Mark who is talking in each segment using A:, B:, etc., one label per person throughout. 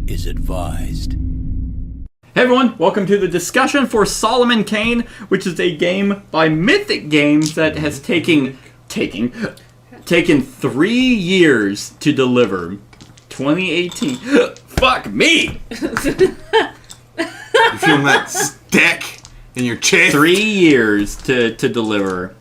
A: is advised.
B: Hey everyone, welcome to the discussion for Solomon Kane, which is a game by Mythic Games that has taken 3 years to deliver. 2018. Fuck me!
C: You feeling that stick in your chest?
B: 3 years to deliver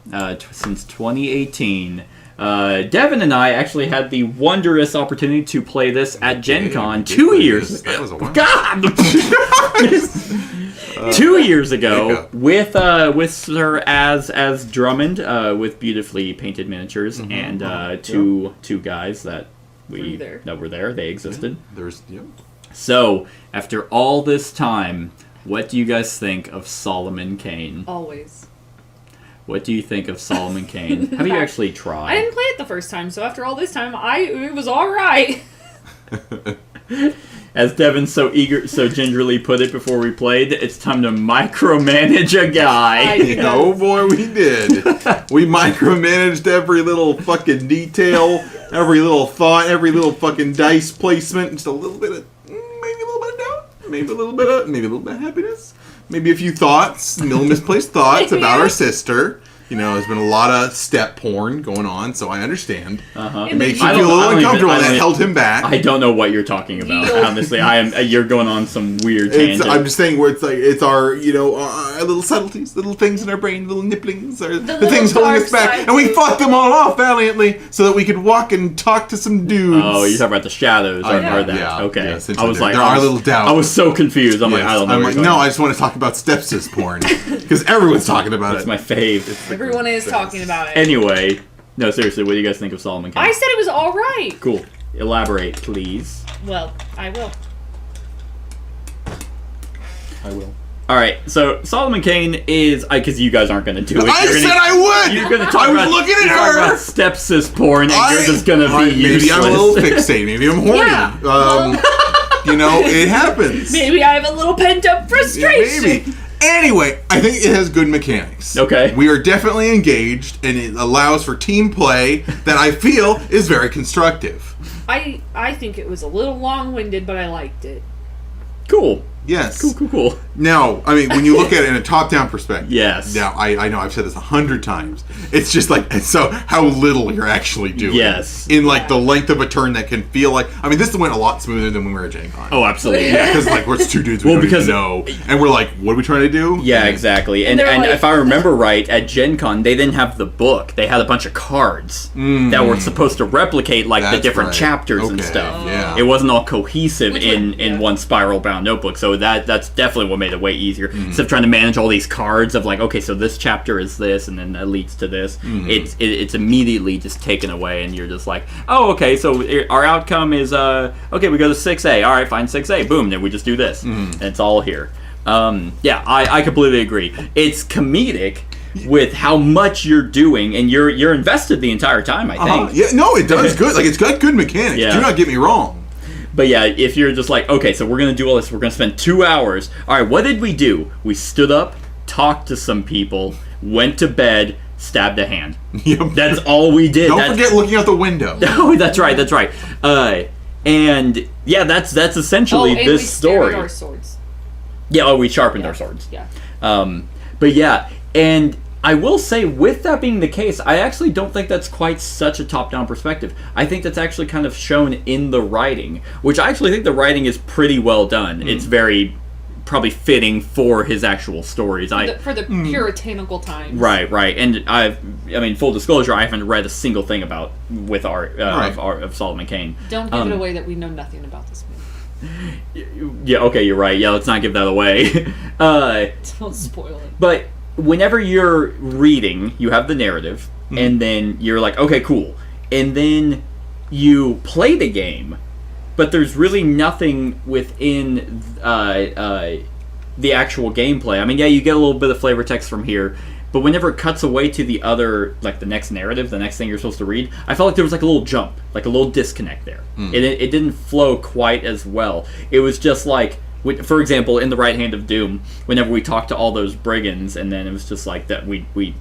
B: since 2018. Devin and I actually had the wondrous opportunity to play this at Gen Con 2 years ago.
C: That was a while.
B: God! 2 years ago with Sir as Drummond with beautifully painted miniatures and two guys that were there. They existed. So after all this time, what do you guys think of Solomon Kane?
D: Always.
B: What do you think of Solomon Kane? Have you actually tried?
D: I didn't play it the first time, so after all this time, it was all right.
B: As Devin so gingerly put it before we played, it's time to micromanage a guy.
C: Oh boy, we did. We micromanaged every little fucking detail, every little thought, every little fucking dice placement. Just a little bit of, maybe a little bit of doubt, maybe a little bit of happiness. Maybe a few thoughts, misplaced thoughts about our sister. You know, there's been a lot of step porn going on, so I understand. It makes you feel a little uncomfortable, and that held him back.
B: I don't know what you're talking about. Honestly, you're going on some weird tangent.
C: I'm just saying where it's our, our little subtleties, little things in our brain, little nipplings, or the things holding us back, and we fought them all off valiantly so that we could walk and talk to some dudes.
B: Oh, you're talking about the shadows, or that?
C: Yeah,
B: okay.
C: Yeah,
B: I was like,
C: there are little doubts.
B: I was so confused. I'm like, I don't know.
C: I just want to talk about stepsis porn because everyone's talking about it.
B: It's my fave.
D: Everyone is talking about it.
B: Anyway, no, seriously, what do you guys think of Solomon Kane?
D: I said it was all right.
B: Cool. Elaborate, please.
D: Well, I will.
B: All right, so Solomon Kane is because you guys aren't going to do it.
C: I said I would.
B: You're going to talk about
C: looking at her.
B: About stepsis porn, and you're just going to be useless.
C: Maybe I'm a little fixated. Maybe I'm horny.
D: Yeah.
C: It happens.
D: Maybe I have a little pent up frustration.
C: Yeah, maybe. Anyway, I think it has good mechanics.
B: Okay.
C: We are definitely engaged, and it allows for team play that I feel is very constructive.
D: I think it was a little long-winded, but I liked it.
B: Cool.
C: Yes.
B: Cool.
C: Now, I mean, when you look at it in a top-down perspective.
B: Yes.
C: Now, I know I've said this 100 times. It's just like, so how little you're actually doing.
B: Yes.
C: In like the length of a turn that can feel like, I mean, this went a lot smoother than when we were at Gen Con.
B: Oh, absolutely.
C: Yeah, because like, we're two dudes we don't even know. And we're like, what are we trying to do?
B: Yeah, exactly. And like, if I remember right, at Gen Con, they didn't have the book. They had a bunch of cards that were supposed to replicate like the different chapters and stuff.
C: Yeah.
B: It wasn't all cohesive in one spiral-bound notebook. So that's definitely what made it way easier. Instead of trying to manage all these cards of like, okay, so this chapter is this, and then that leads to this. It's immediately just taken away, and you're just like, oh, okay, so our outcome is okay, we go to 6A. All right, find 6A. Boom, then we just do this, and it's all here. I completely agree. It's comedic with how much you're doing, and you're invested the entire time. I think.
C: Yeah, no, it does good. Like it's got good mechanics.
B: Yeah.
C: Do not get me wrong.
B: But yeah, if you're just like, okay, so we're going to do all this, we're going to spend 2 hours. All right, what did we do? We stood up, talked to some people, went to bed, stabbed a hand.
C: Yep.
B: That's all we did.
C: Don't forget looking out the window.
B: Oh, that's right. And yeah, that's essentially this story.
D: Our swords.
B: Yeah, we sharpened our swords.
D: Yeah.
B: But yeah, and I will say, with that being the case, I actually don't think that's quite such a top-down perspective. I think that's actually kind of shown in the writing, which I actually think the writing is pretty well done. It's very probably fitting for his actual stories.
D: For the puritanical times.
B: Right. And I mean, full disclosure, I haven't read a single thing about with of Solomon Kane.
D: Don't give it away that we know nothing about this movie.
B: Yeah, okay, you're right. Yeah, let's not give that away.
D: Don't spoil it.
B: But whenever you're reading, you have the narrative, and then you're like, okay, cool. And then you play the game, but there's really nothing within the actual gameplay. I mean, yeah, you get a little bit of flavor text from here, but whenever it cuts away to the other, like the next narrative, the next thing you're supposed to read, I felt like there was like a little jump, like a little disconnect there. It didn't flow quite as well. It was just like, for example, in The Right Hand of Doom, whenever we talked to all those brigands, and then it was just like that,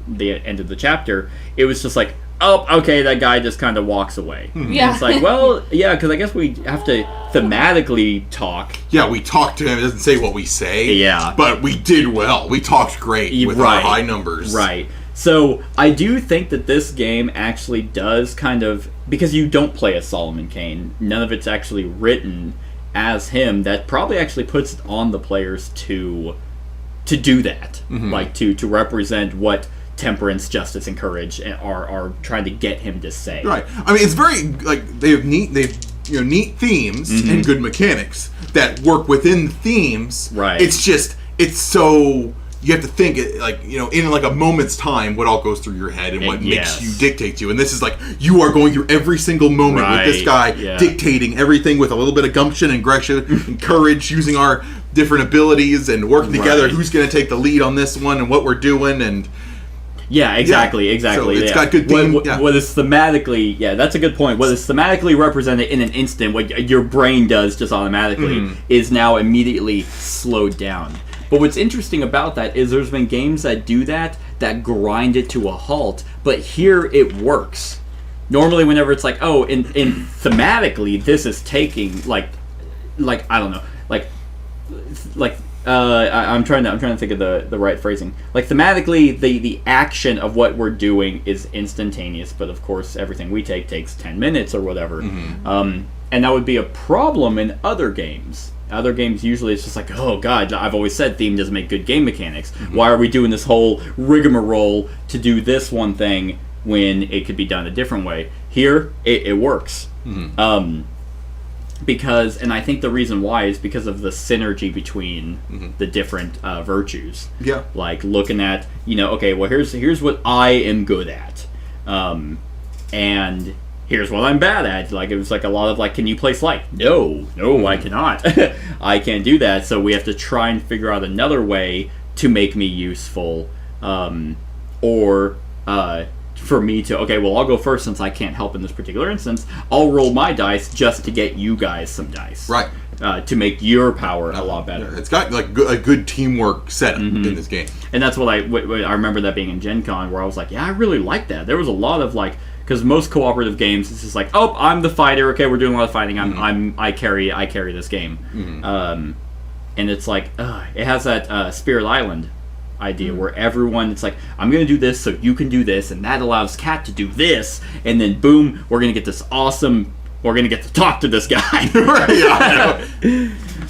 B: they ended the chapter, it was just like, oh, okay, that guy just kind of walks away.
D: Yeah.
B: It's like, well, yeah, because I guess we have to thematically talk.
C: Yeah, we talked to him. It doesn't say what we say.
B: Yeah.
C: But we did well. We talked great with our high numbers.
B: Right. So I do think that this game actually does kind of, because you don't play as Solomon Kane, none of it's actually written as him, that probably actually puts it on the players to do that. Like to represent what temperance, justice, and courage are trying to get him to say.
C: Right. I mean, it's very like they've neat themes and good mechanics that work within themes.
B: Right.
C: It's so you have to think it like in like a moment's time what all goes through your head and what makes you dictate you. And this is like you are going through every single moment with this guy dictating everything with a little bit of gumption and aggression and courage, using our different abilities and working together. Who's going to take the lead on this one and what we're doing and.
B: Yeah, exactly.
C: So it's got good theme.
B: What is thematically, that's a good point. What is thematically represented in an instant, what your brain does just automatically, is now immediately slowed down. But what's interesting about that is there's been games that do that grind it to a halt, but here it works. Normally whenever it's like, oh, in thematically, this is taking, like I don't know, I'm trying to think of the right phrasing. Like thematically, the action of what we're doing is instantaneous, but of course everything we take takes 10 minutes or whatever. And that would be a problem in other games. Other games usually it's just like, oh god, I've always said theme doesn't make good game mechanics. Why are we doing this whole rigmarole to do this one thing when it could be done a different way? Here, it works. Because, and I think the reason why is because of the synergy between the different virtues.
C: Yeah.
B: Like looking at, okay, well here's what I am good at, and here's what I'm bad at. Like it was like a lot of like, can you play Slight? No, I cannot. I can't do that. So we have to try and figure out another way to make me useful, or for me to, okay, well, I'll go first since I can't help in this particular instance. I'll roll my dice just to get you guys some dice.
C: Right.
B: To make your power a lot better.
C: Yeah, it's got like a good teamwork setup in this game.
B: And that's what I remember that being in Gen Con, where I was like, yeah, I really like that. There was a lot of like, because most cooperative games, it's just like, oh, I'm the fighter. Okay, we're doing a lot of fighting. I carry this game. And it's like, it has that Spirit Island idea where everyone, it's like, I'm gonna do this so you can do this, and that allows Kat to do this, and then boom, we're gonna get this awesome, we're gonna get to talk to this guy.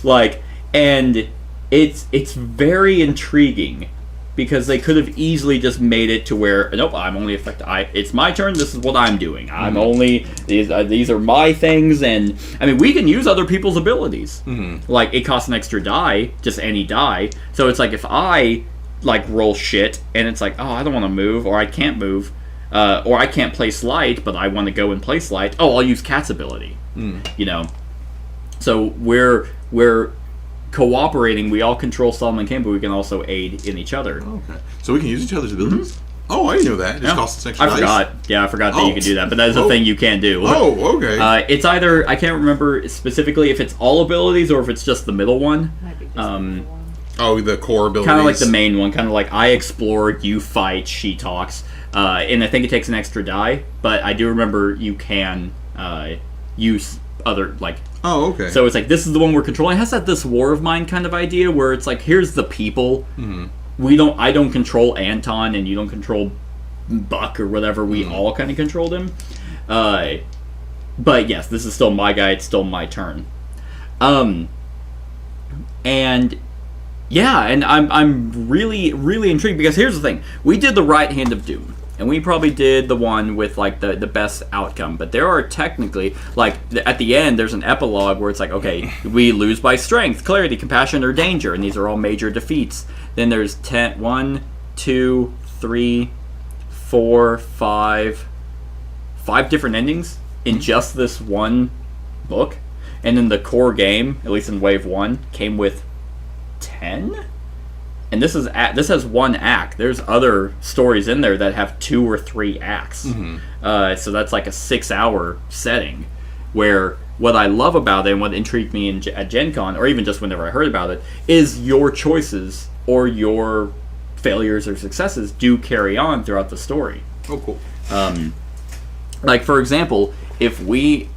B: Like, and it's very intriguing because they could have easily just made it to where, nope, I'm only affected. It's my turn. This is what I'm doing. I'm only these are my things, and I mean we can use other people's abilities. Like it costs an extra die, just any die. So it's like if I like roll shit and it's like, oh, I don't want to move, or I can't move, or I can't play Slight, but I want to go and play Slight. Oh, I'll use Kat's ability. So we're cooperating. We all control Solomon Kane, but we can also aid in each other.
C: Okay. So we can use each other's abilities? Oh, I didn't know that. It just costs us extra dice.
B: I forgot that you can do that, but that is a thing you can do.
C: Oh, okay.
B: It's either, I can't remember specifically if it's all abilities or if it's just the middle one.
D: Might be just the middle one.
C: Oh, the core abilities.
B: Kind of like the main one, kind of like I explore, you fight, she talks. And I think it takes an extra die, but I do remember you can use other, like...
C: Oh, okay.
B: So it's like, this is the one we're controlling. It has that This War of Mine kind of idea, where it's like, here's the people. I don't control Anton, and you don't control Buck or whatever. We all kind of controlled him. But yes, this is still my guy. It's still my turn. And yeah, and I'm really, really intrigued because here's the thing: we did the Right Hand of Doom, and we probably did the one with like the best outcome. But there are technically, like at the end, there's an epilogue where it's like, okay, we lose by strength, clarity, compassion, or danger, and these are all major defeats. Then there's 1, 2, 3, 4, 5 different endings in just this one book. And then the core game, at least in Wave 1, came with 10? And this has one act. There's other stories in there that have 2 or 3 acts. So that's like a 6-hour setting. Where what I love about it and what intrigued me at Gen Con, or even just whenever I heard about it, is your choices or your failures or successes do carry on throughout the story.
C: Oh, cool.
B: Like, for example, if we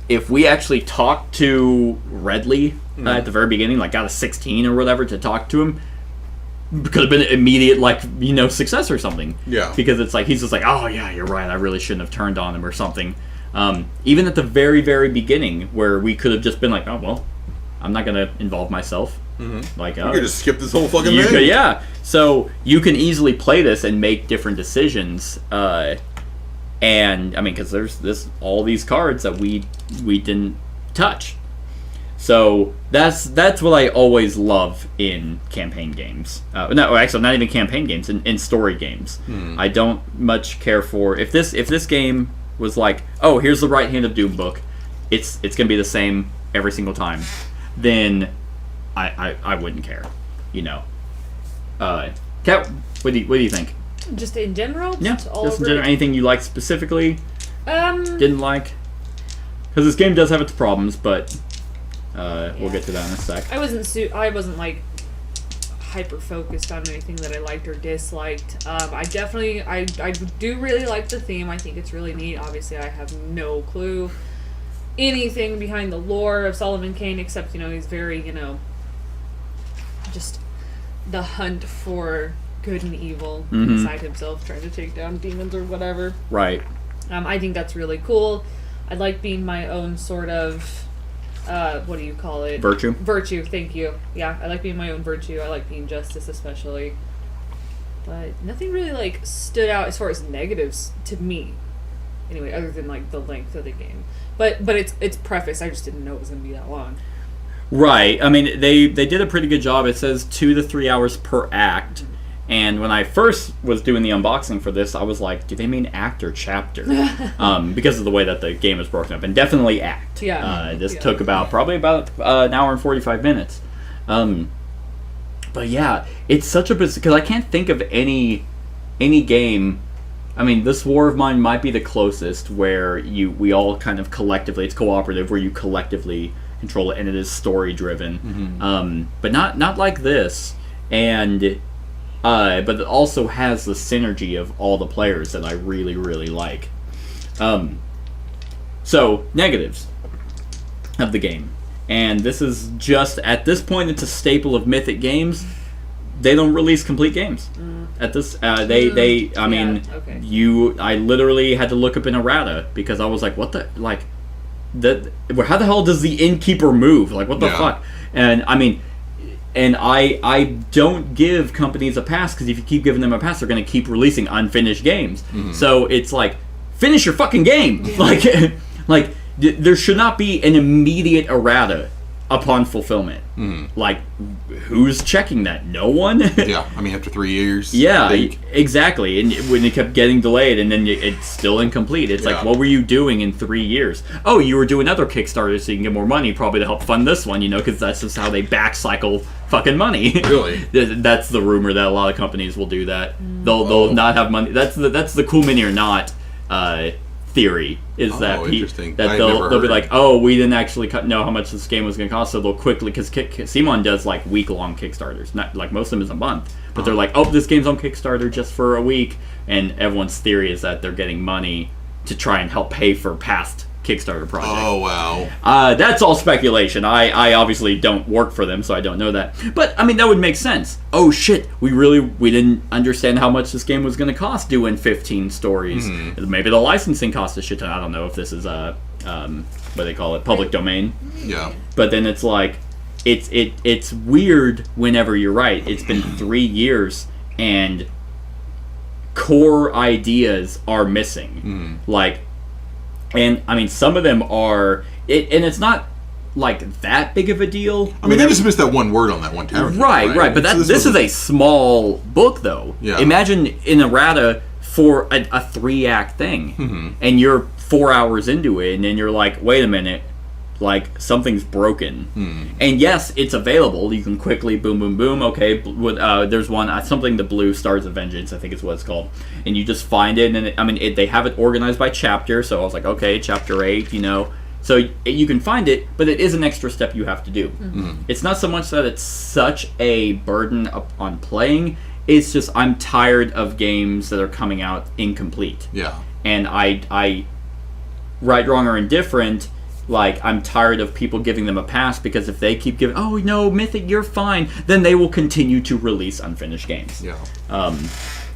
B: actually talked to Redley at the very beginning, like got a 16 or whatever to talk to him, could have been an immediate, like, success or something.
C: Yeah.
B: Because it's like, he's just like, oh yeah, you're right, I really shouldn't have turned on him or something. Even at the very, very beginning, where we could have just been like, oh, well, I'm not going to involve myself. Mm-hmm. Like,
C: you could just skip this whole fucking thing.
B: Could, yeah. So you can easily play this and make different decisions. And I mean, because there's all these cards that we didn't touch. So that's what I always love in campaign games. No, actually, not even campaign games. In story games, I don't much care for if this game was like, oh, here's the right hand of Doom book. It's gonna be the same every single time. Then I woun't care. Kat, what do you think?
D: Just in general?
B: Yeah,
D: all
B: just in
D: over
B: general. Anything you liked specifically? Didn't like? Because this game does have its problems, but we'll get to that in a sec.
D: I wasn't like hyper focused on anything that I liked or disliked. I do really like the theme. I think it's really neat. Obviously, I have no clue anything behind the lore of Solomon Kane, except he's very just the hunt for good and evil inside himself, trying to take down demons or whatever.
B: Right.
D: I think that's really cool. I like being my own sort of, what do you call it?
B: Virtue.
D: Virtue, thank you. Yeah, I like being my own virtue. I like being justice especially. But nothing really, stood out as far as negatives to me. Anyway, other than, the length of the game. But it's preface. I just didn't know it was going to be that long.
B: Right. I mean, they did a pretty good job. It says 2 to 3 hours per act. And when I first was doing the unboxing for this, I was like, do they mean act or chapter? Because of the way that the game is broken up. And definitely act.
D: Yeah.
B: This took probably about an hour and 45 minutes. But yeah, it's such a... Because I can't think of any game... I mean, this War of Mine might be the closest where we all kind of collectively... It's cooperative, where you collectively control it, and it is story-driven. Mm-hmm. But not like this. And... but it also has the synergy of all the players that I really, really like. So, negatives of the game. And this is just, at this point, it's a staple of Mythic games. They don't release complete games. At this, I literally had to look up an errata because I was like, what the, how the hell does the innkeeper move? Like, what the fuck? And, I mean... And I don't give companies a pass, because if you keep giving them a pass, they're going to keep releasing unfinished games. Mm-hmm. So it's like, finish your fucking game! Like, there should not be an immediate errata upon fulfillment. Mm-hmm. Like, who's checking that? No one?
C: Yeah, I mean, after 3 years.
B: Yeah, exactly. And when it kept getting delayed, and then it's still incomplete. It's like, what were you doing in 3 years? Oh, you were doing other Kickstarters so you can get more money, probably to help fund this one, because that's just how they backcycle fucking money.
C: Really?
B: That's the rumor that a lot of companies will do that. They'll not have money. That's the cool mini or not theory, is that they'll be like, oh, we didn't actually know how much this game was going to cost, so they'll quickly, because Simon does week-long Kickstarters, not like most of them is a month, but they're like, oh, this game's on Kickstarter just for a week, and everyone's theory is that they're getting money to try and help pay for past Kickstarter projects.
C: Oh, wow.
B: That's all speculation. I obviously don't work for them, so I don't know that. But, I mean, that would make sense. Oh, shit, we didn't understand how much this game was going to cost doing 15 stories. Mm-hmm. Maybe the licensing cost a shit ton. I don't know if this is what they call it, public domain.
C: Yeah.
B: But then it's like, it's weird whenever you're right. It's been 3 years, and core ideas are missing. And, I mean, some of them are... and it's not, that big of a deal.
C: I mean, they just missed that one word on that one tower.
B: Right. But this is a small book, though.
C: Yeah.
B: Imagine in errata for a 3-act thing. And you're 4 hours into it, and then you're like, wait a minute. Something's broken. And yes, it's available. You can quickly boom, boom, boom. Okay, there's one, something the Blue Stars of Vengeance, I think is what it's called. And you just find it, and they have it organized by chapter, so I was like, okay, chapter 8, So you can find it, but it is an extra step you have to do. It's not so much that it's such a burden on playing, it's just I'm tired of games that are coming out incomplete.
C: Yeah.
B: And right, wrong, or indifferent, like, I'm tired of people giving them a pass, because if they keep giving, oh, no, Mythic, you're fine, then they will continue to release unfinished games.
C: Yeah.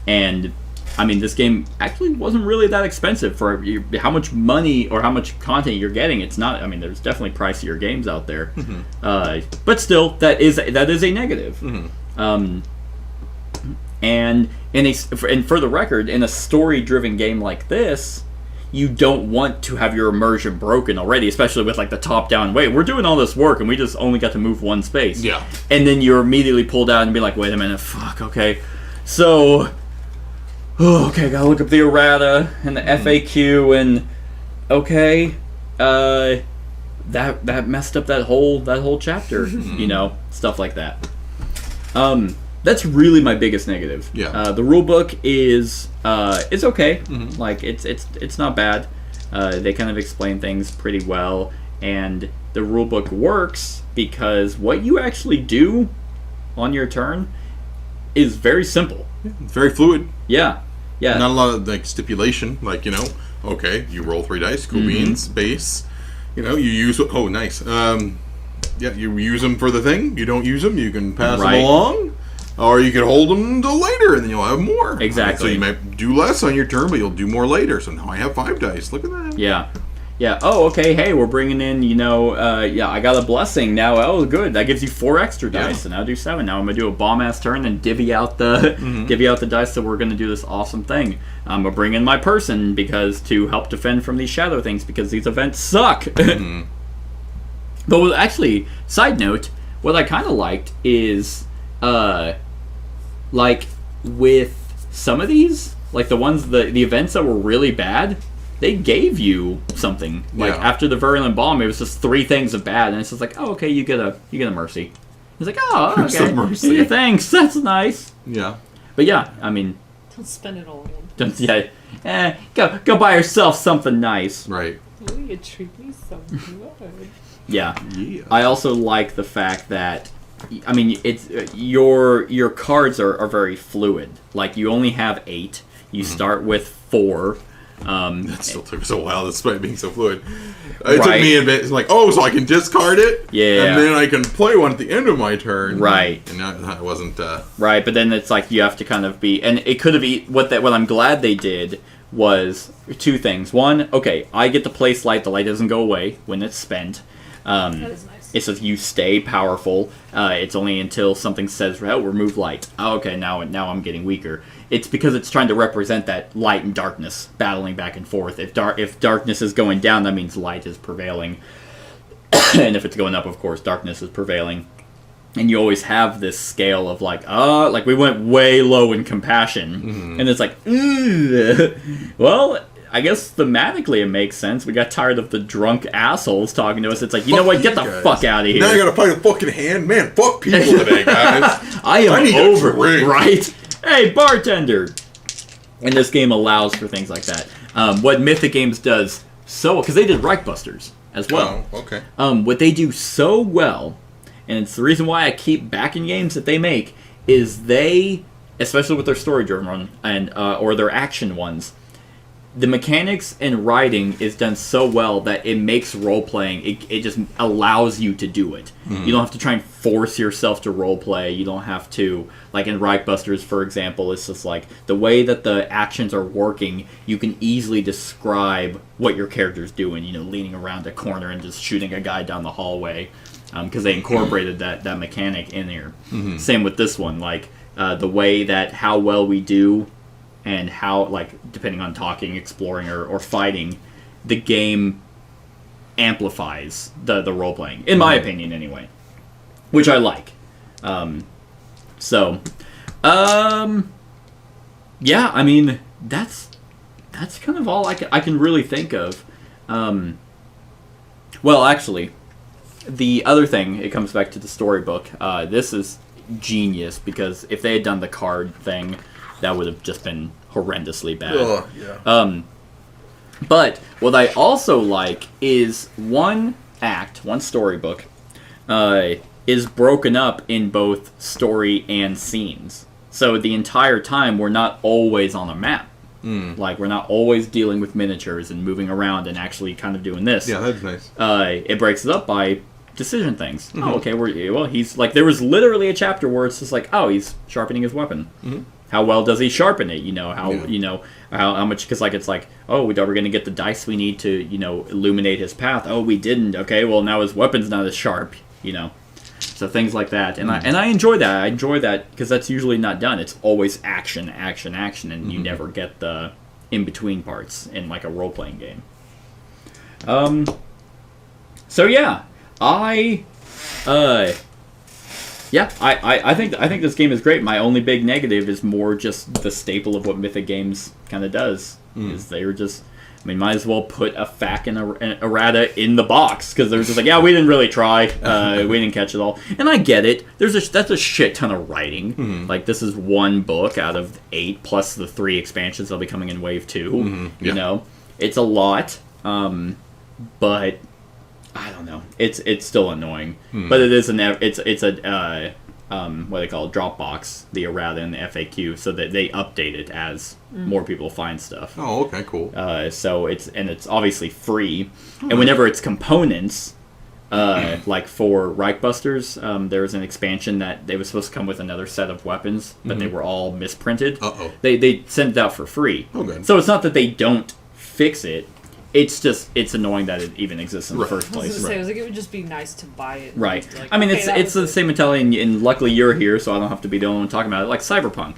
B: And, I mean, this game actually wasn't really that expensive for how much money or how much content you're getting. It's not, I mean, there's definitely pricier games out there. But still, that is a negative. And for the record, in a story-driven game like this, you don't want to have your immersion broken already, especially with like the top-down. Wait, we're doing all this work and we just only got to move one space.
C: Yeah.
B: And then you're immediately pulled out and be like, wait a minute, fuck, okay. So, gotta look up the errata and the FAQ and okay, that messed up that whole chapter, stuff like that. That's really my biggest negative.
C: Yeah.
B: The rulebook is okay. Like it's not bad. They kind of explain things pretty well, and the rulebook works because what you actually do on your turn is very simple.
C: It's very fluid.
B: Yeah.
C: Not a lot of like stipulation. Like okay, you roll 3 dice, cool beans, base. You use nice. You use them for the thing. You don't use them, you can pass them along. Or you can hold them until later, and then you'll have more.
B: Exactly.
C: So you might do less on your turn, but you'll do more later. So now I have 5 dice. Look at that.
B: Yeah. Oh, okay. Hey, we're bringing in, I got a blessing now. Oh, good. That gives you 4 extra dice, so now I do 7. Now I'm gonna do a bomb-ass turn and divvy out the dice that we're gonna do this awesome thing. I'm gonna bring in my person to help defend from these shadow things because these events suck. But actually, side note, what I kind of liked is. Like, with some of these, like the ones, the events that were really bad, they gave you something. Like, after the Virulent Bomb, it was just 3 things of bad, and it's just like, oh, okay, you get a mercy. It's like, oh, okay.
C: Some mercy.
B: Yeah, thanks, that's nice.
C: Yeah.
B: But yeah, I mean...
D: Don't spend it all.
B: Go buy yourself something nice.
C: Right.
D: Oh, you treat me so good.
B: Yeah. I also like the fact that I mean, it's your cards are very fluid. Like, you only have 8. You start with 4.
C: That still took us a while, despite being so fluid. It took me a bit. It's like, so I can discard it, and then I can play one at the end of my turn,
B: right?
C: And that wasn't
B: right. But then it's like you have to kind of be, and it could have what I'm glad they did was 2 things. One, okay, I get to place light. The light doesn't go away when it's spent.
D: That is nice.
B: It says you stay powerful. It's only until something says, remove light. Oh, okay, now I'm getting weaker. It's because it's trying to represent that light and darkness battling back and forth. If darkness is going down, that means light is prevailing. And if it's going up, of course, darkness is prevailing. And you always have this scale of like we went way low in compassion. And it's like, well... I guess thematically it makes sense. We got tired of the drunk assholes talking to us. It's like, you know what? Get the fuck out of here.
C: Now you gotta fight a fucking hand? Man, fuck people today, guys.
B: I need over it, right? Hey, bartender! And this game allows for things like that. What Mythic Games does because they did Reichbusters as well.
C: Oh, okay.
B: What they do so well, and it's the reason why I keep backing games that they make, is they, especially with their story-driven one, and or their action ones, the mechanics and writing is done so well that it makes role-playing, it just allows you to do it. You don't have to try and force yourself to role-play. You don't have to, like in Reichbusters, for example, it's just like, the way that the actions are working, you can easily describe what your character's doing, leaning around a corner and just shooting a guy down the hallway, because they incorporated that mechanic in here. Same with this one, like, the way that how well we do and how, like, depending on talking, exploring, or fighting, the game amplifies the role-playing, in my opinion, anyway. Which I like. Yeah, I mean, that's kind of all I can really think of. Well, actually, the other thing, it comes back to the storybook. This is genius, because if they had done the card thing, that would have just been horrendously bad. But what I also like is one storybook, is broken up in both story and scenes. So the entire time, we're not always on a map. Like, we're not always dealing with miniatures and moving around and actually kind of doing this.
C: Yeah, that's nice.
B: It breaks it up by decision things. Oh, okay, he's like, there was literally a chapter where it's just like, oh, he's sharpening his weapon. How well does he sharpen it? How much, because like, it's like, oh, we're going to get the dice we need to, illuminate his path. Oh, we didn't. Okay, well, now his weapon's not as sharp, So things like that, and I enjoy that. I enjoy that because that's usually not done. It's always action, action, action, and you never get the in between parts in like a role playing game. So yeah, I think this game is great. My only big negative is more just the staple of what Mythic Games kind of does. Is they were just. I mean, might as well put a FAQ and an errata in the box, because they're just like, yeah, we didn't really try, we didn't catch it all. And I get it. That's a shit ton of writing. Like, this is one book out of 8, plus the 3 expansions that'll be coming in Wave 2. You know, it's a lot, but I don't know. It's still annoying, but it is what they call Dropbox, the errata and the FAQ, so that they update it as more people find stuff.
C: Oh, okay, cool.
B: So it's obviously free, and whenever it's components, like for Reichbusters, there was an expansion that they was supposed to come with another set of weapons, but they were all misprinted. They sent it out for free.
C: Oh, good.
B: So it's not that they don't fix it. It's annoying that it even exists in the first place.
D: I was like, it would just be nice to buy it.
B: Right.
D: Like,
B: I mean, it's the same mentality, and luckily you're here, so I don't have to be the only one talking about it. Like Cyberpunk,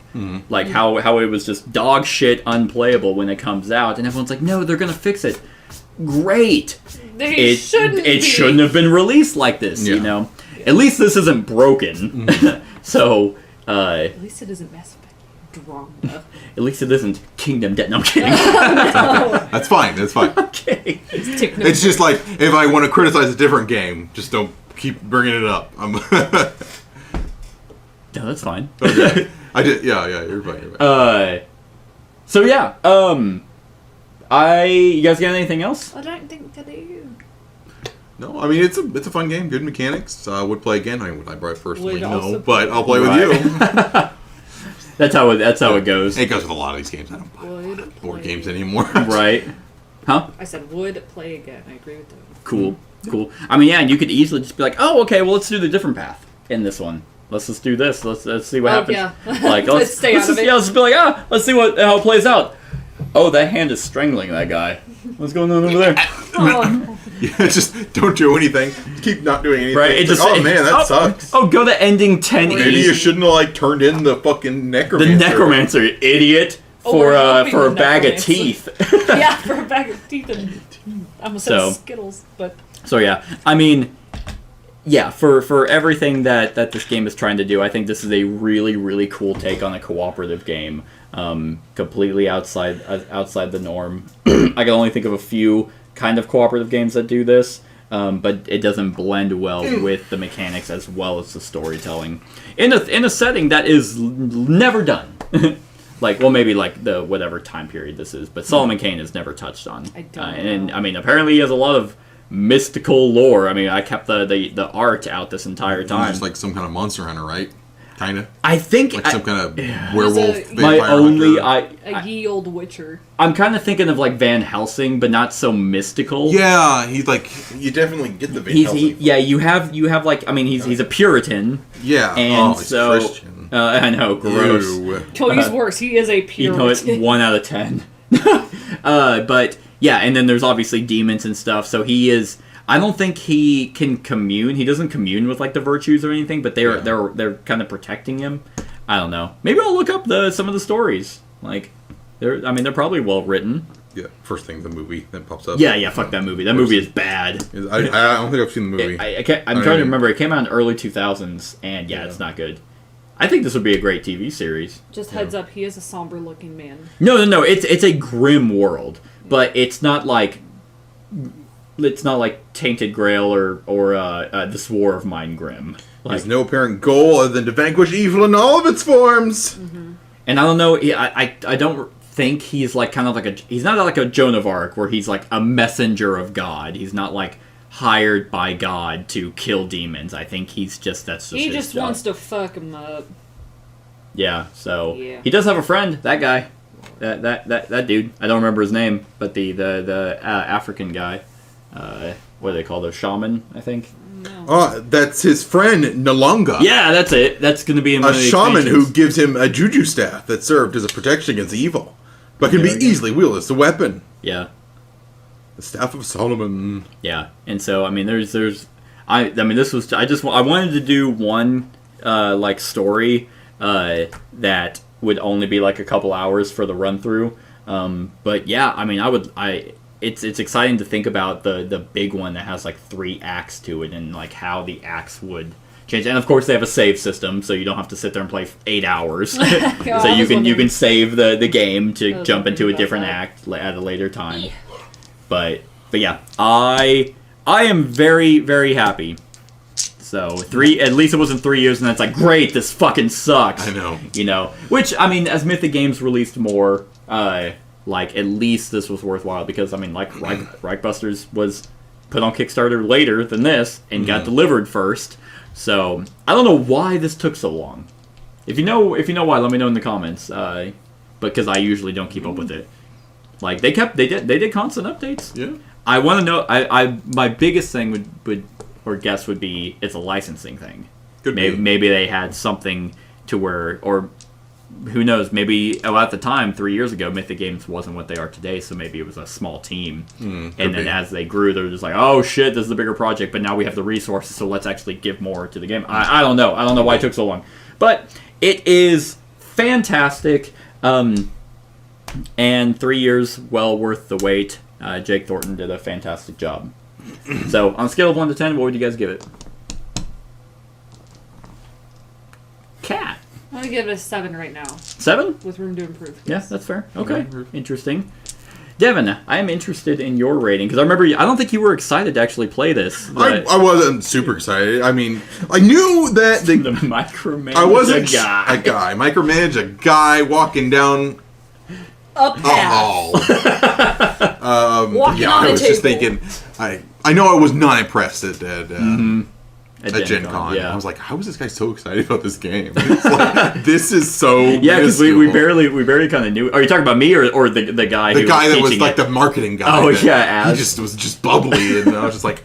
B: like how it was just dog shit, unplayable when it comes out, and everyone's like, no, they're gonna fix it. Great.
D: It
B: shouldn't have been released like this.
C: Yeah.
B: You know, at least this isn't broken. So.
D: At least it isn't Mass Effect.
B: At least it isn't Kingdom Death. No, I'm kidding.
C: That's fine. That's fine.
B: Okay.
C: It's just like, if I want to criticize a different game, just don't keep bringing it up.
B: No, that's fine.
C: Okay. I did. Yeah. You're fine.
B: So yeah. You guys got anything else?
D: I don't think I do.
C: No, I mean it's a fun game. Good mechanics. Would play again. I personally no,
D: play
C: but I'll play with you.
B: That's how it goes.
C: It goes with a lot of these games. I don't buy board games anymore.
B: Right? Huh?
D: I said would play again. I agree with that.
B: Cool. I mean, yeah, and you could easily just be like, oh, okay, well, let's do the different path in this one. Let's just do this. Let's see what happens.
D: Yeah.
B: Like,
D: let's stay out of it.
B: Yeah, let's just be like, let's see how it plays out. Oh, that hand is strangling that guy. What's going on over there?
C: Yeah, just don't do anything. Keep not doing anything.
B: Right?
C: That sucks.
B: Oh, go to ending 10E.
C: Maybe you shouldn't have turned in the fucking necromancer.
B: The necromancer, you idiot. For a bag of teeth.
D: Yeah, for a bag of teeth and I almost said Skittles, but.
B: So yeah, I mean, yeah, for everything that this game is trying to do, I think this is a really, really cool take on a cooperative game. Completely outside the norm. I can only think of a few kind of cooperative games that do this, but it doesn't blend well with the mechanics as well as the storytelling in a setting that is never done. Like, well, maybe like the whatever time period this is, but Solomon Kane is never touched on.
D: I don't know.
B: And I mean, apparently he has a lot of mystical lore. I mean, I kept the art out this entire time.
C: Just like some kind of monster hunter, right? Kind of.
B: I think
C: like some kind of werewolf.
D: A ye old witcher.
B: I'm kind of thinking of like Van Helsing, but not so mystical.
C: Yeah, he's like you definitely get the Van Helsing.
B: You have like, I mean, he's a Puritan.
C: Yeah,
B: and
C: he's
B: so
C: Christian.
B: I know, gross.
D: He's worse. He is a Puritan.
B: It's 1 out of 10. But yeah, and then there's obviously demons and stuff. So he is. I don't think he can commune. He doesn't commune with like the virtues or anything, but they're kind of protecting him. I don't know. Maybe I'll look up some of the stories. Like, they're probably well written.
C: Yeah, first thing the movie that pops up.
B: Yeah, fuck that movie. That movie is bad.
C: I don't think I've seen the movie.
B: I'm trying to remember. It came out in early 2000s, and it's not good. I think this would be a great TV series.
D: Just heads up, he is a somber-looking man.
B: No. It's a grim world, but it's not like Tainted Grail or This War of Mine Grim.
C: There's no apparent goal other than to vanquish evil in all of its forms.
D: Mm-hmm.
B: And I don't know. I don't think he's like kind of like he's not like a Joan of Arc where he's like a messenger of God. He's not like hired by God to kill demons. I think he just his job.
D: Wants to fuck him up.
B: Yeah. So he does have a friend. That guy. that dude. I don't remember his name, but the African guy. What do they call those? Shaman, I think.
C: Oh, that's his friend Nalunga.
B: Yeah, that's it. That's going to be in one
C: a
B: of the
C: shaman
B: expansions.
C: who gives him a juju staff that served as a protection against evil, but can be easily wielded as a weapon.
B: Yeah.
C: The staff of Solomon.
B: Yeah, and so I mean, I mean, this was I wanted to do one like story that would only be like a couple hours for the run through. But yeah, I mean, it's exciting to think about the big one that has like 3 acts to it and like how the acts would change. And of course, they have a save system, so you don't have to sit there and play 8 hours. So you can save the game to jump into a different act at a later time. Yeah. But yeah, I am very, very happy. So at least it wasn't 3 years, and that's like, great, this fucking sucks.
C: I know.
B: You know, which I mean, as Mythic Games released more, like at least this was worthwhile because I mean, like Reichbusters was put on Kickstarter later than this and got delivered first. So I don't know why this took so long. If you know why, let me know in the comments. Because I usually don't keep up with it. Like they did constant updates.
C: Yeah.
B: I want to know. My biggest thing would guess would be it's a licensing thing. Maybe they had something to where, or who knows? Maybe at the time 3 years ago, Mythic Games wasn't what they are today. So maybe it was a small team, and then as they grew, they were just like, oh shit, this is a bigger project. But now we have the resources, so let's actually give more to the game. I don't know. I don't know why it took so long, but it is fantastic. And 3 years, well worth the wait. Jake Thornton did a fantastic job. So, on a scale of 1 to 10, what would you guys give it? Cat.
D: I'm gonna give it a 7 right now.
B: 7?
D: With room to improve.
B: Yeah, that's fair. Okay, interesting. Devin, I am interested in your rating because I remember I don't think you were excited to actually play this.
C: I wasn't super excited. I mean, I knew that
B: the micromanage
C: I wasn't
B: a guy.
C: Micromanage a guy walking down
D: a path.
C: Yeah, I was just thinking. I know I was not impressed at Gen Con.
B: Yeah.
C: I was like, how is this guy so excited about this game? It's like, this is so
B: yeah, because we barely kind of knew. Are you talking about me or the guy?
C: The guy that was
B: teaching
C: like the marketing guy.
B: Oh yeah,
C: he just was just bubbly, and I was just like,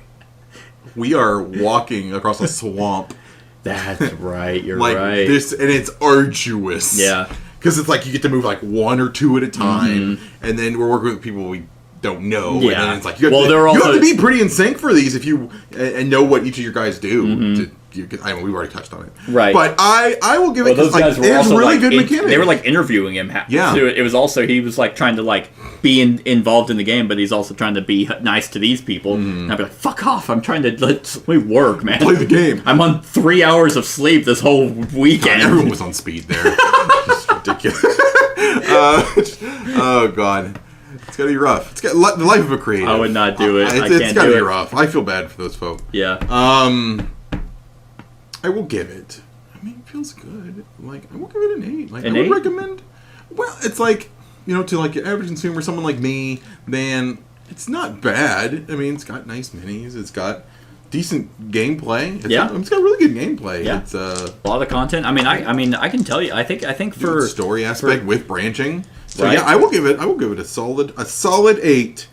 C: we are walking across a swamp.
B: That's right. You're
C: like
B: right.
C: This, and it's arduous.
B: Yeah.
C: Because it's like you get to move like 1 or 2 at a time, and then we're working with people we don't know.
B: Yeah.
C: And then it's like you have to be pretty in sync for these if you and know what each of your guys do. I mean, we've already touched on it,
B: right?
C: But I will give it
B: those guys were also
C: really
B: like,
C: good mechanics.
B: They were like interviewing him.
C: Yeah.
B: So it was also he was like trying to like be involved in the game, but he's also trying to be nice to these people. And I'd be like, "Fuck off! I'm trying to let me work, man.
C: Play the game.
B: I'm on 3 hours of sleep this whole weekend."
C: Everyone was on speed there. Just ridiculous. Oh god. It's gotta be rough. It's got the life of a creative.
B: I would not do it.
C: It's gotta be rough. I feel bad for those folks.
B: Yeah.
C: I will give it. I mean, it feels good. Like I will give it an 8. Like
B: an
C: I would
B: 8?
C: recommend. Well, it's like to like an average consumer, someone like me, then it's not bad. I mean, it's got nice minis. It's got decent gameplay. It's got really good gameplay.
B: Yeah.
C: It's
B: a lot of content. I mean, I can tell you. I think for
C: story aspect with branching. So
B: right?
C: yeah, I will give it a solid 8.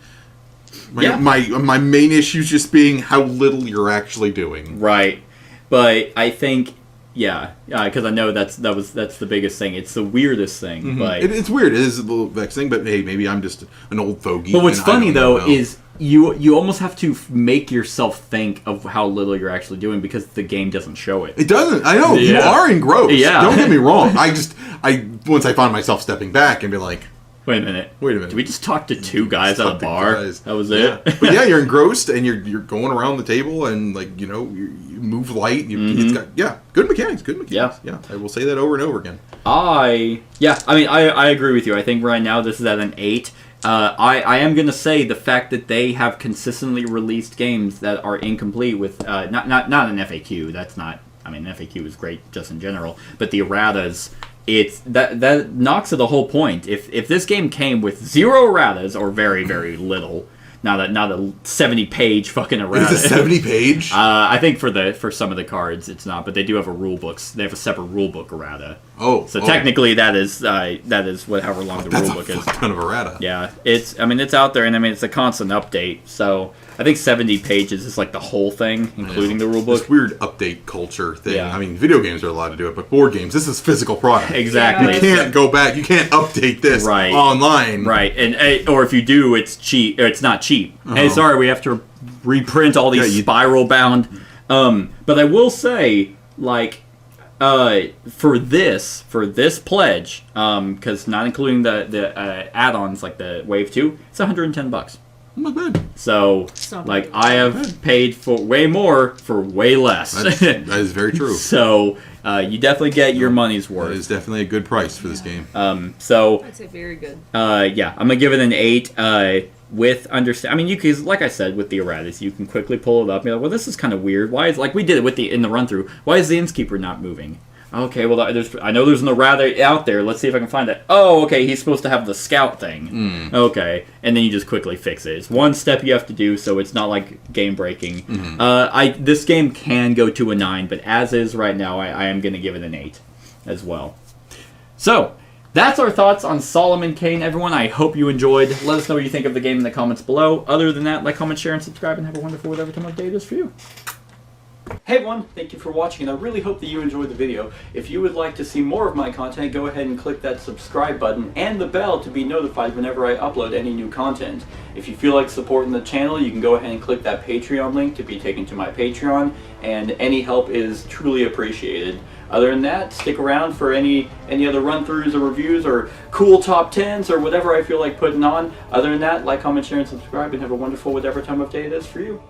C: My main issue is just being how little you're actually doing.
B: Right. But I think, because I know that's the biggest thing. It's the weirdest thing. But
C: it's weird. It is a little vexing, but hey, maybe I'm just an old fogey.
B: But what's funny though is you almost have to make yourself think of how little you're actually doing because the game doesn't show it.
C: It doesn't. I know you are engrossed. Yeah. Don't get me wrong. Once I found myself stepping back and be like,
B: Wait a minute. Did we just talk to 2 guys at a bar? That was it?
C: Yeah. But yeah, you're engrossed and you're going around the table and like, you move light. It's got, good mechanics. Yeah. I will say that over and over again.
B: I agree with you. I think right now this is at an 8. I am going to say the fact that they have consistently released games that are incomplete with, not an FAQ. That's not, I mean, FAQ is great just in general, but the erratas, it's that knocks it the whole point. If this game came with 0 erratas or very, very little, not a 70-page fucking errata.
C: It's a 70-page.
B: I think for some of the cards it's not, but they do have a rule books. They have a separate rule book errata.
C: Oh,
B: So technically, that is what however long the
C: that's
B: rulebook
C: a
B: is.
C: fuck ton of errata.
B: Yeah, it's out there, and I mean it's a constant update. So I think 70 pages is like the whole thing, including the rulebook.
C: This weird update culture thing.
B: Yeah.
C: I mean, video games are allowed to do it, but board games, this is physical product.
B: Exactly.
C: You can't go back. You can't update this online.
B: Right, and or if you do, it's cheap. Or it's not cheap. Hey, sorry, we have to reprint all these spiral bound. But I will say, like, for this pledge, because not including the add-ons like the Wave 2, it's $110.
C: Not bad.
B: So, like, I have paid for way more for way less.
C: That is very true.
B: So, you definitely get your money's
C: That
B: worth.
C: is definitely a good price for this game.
B: So,
D: I'd say very good.
B: yeah, I'm gonna give it an 8. With understand, I mean, you can, like I said, with the erratas, you can quickly pull it up and be like, well, this is kind of weird. Why is, like we did it with in the run through? Why is the innkeeper not moving? Okay, well, I know there's an errata out there. Let's see if I can find it. Oh, okay, he's supposed to have the scout thing. Okay, and then you just quickly fix it. It's one step you have to do, so it's not like game breaking. This game can go to a 9, but as is right now, I am gonna give it an 8 as well. So. That's our thoughts on Solomon Kane, everyone. I hope you enjoyed. Let us know what you think of the game in the comments below. Other than that, like, comment, share, and subscribe, and have a wonderful whatever time of day it is for you. Hey everyone, thank you for watching, and I really hope that you enjoyed the video. If you would like to see more of my content, go ahead and click that subscribe button and the bell to be notified whenever I upload any new content. If you feel like supporting the channel, you can go ahead and click that Patreon link to be taken to my Patreon, and any help is truly appreciated. Other than that, stick around for any other run-throughs or reviews or cool top 10s or whatever I feel like putting on. Other than that, like, comment, share, and subscribe, and have a wonderful whatever time of day it is for you.